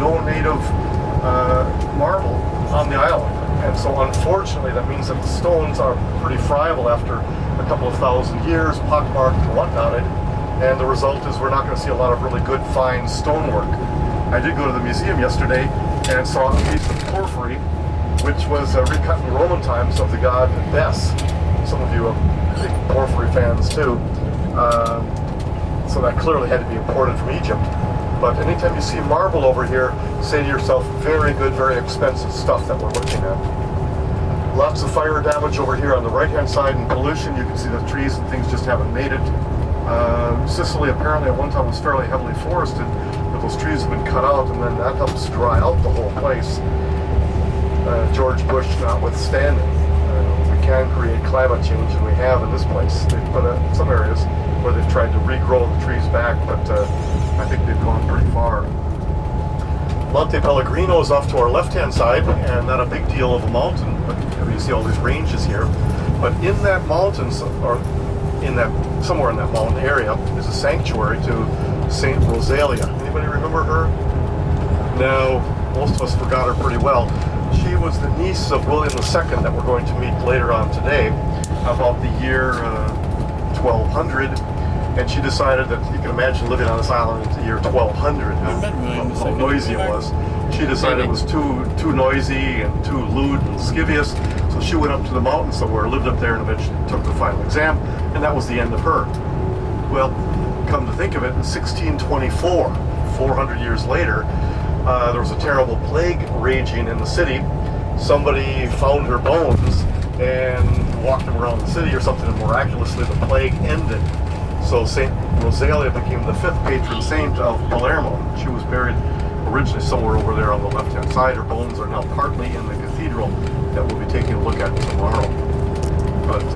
no native marble on the island. And so unfortunately that means that the stones are pretty friable after a couple of thousand years, pockmarked and whatnot. And the result is we're not going to see a lot of really good fine stonework. I did go to the museum yesterday and saw a piece of porphyry which was recut in Roman times of the god Bess. Some of you are big porphyry fans too. So that clearly had to be imported from Egypt. But anytime you see marble over here, say to yourself, very good, very expensive stuff that we're looking at. Lots of fire damage over here on the right-hand side and pollution. You can see the trees and things just haven't made it. Sicily apparently at one time was fairly heavily forested, but those trees have been cut out, and then that helps dry out the whole place. George Bush notwithstanding, we can create climate change, and we have in this place. They've put some areas where they've tried to regrow the trees back, but I think they've gone pretty far. Monte Pellegrino is off to our left-hand side, and not a big deal of a mountain, but you see all these ranges here. But in that mountain, or somewhere in that mountain area, is a sanctuary to Saint Rosalia. Anybody remember her? No, most of us forgot her pretty well. She was the niece of William II that we're going to meet later on today, about the year 1200, and she decided that, you can imagine living on this island in the year 1200, how noisy it was. She decided it was too noisy and too lewd and scivious, so she went up to the mountain somewhere, lived up there, and eventually took the final exam, and that was the end of her. Well, come to think of it, in 1624, 400 years later, there was a terrible plague raging in the city. Somebody found her bones and walked them around the city or something, and miraculously the plague ended. So Saint Rosalia became the 5th patron saint of Palermo. She was buried originally somewhere over there on the left-hand side. Her bones are now partly in the cathedral that we'll be taking a look at tomorrow. But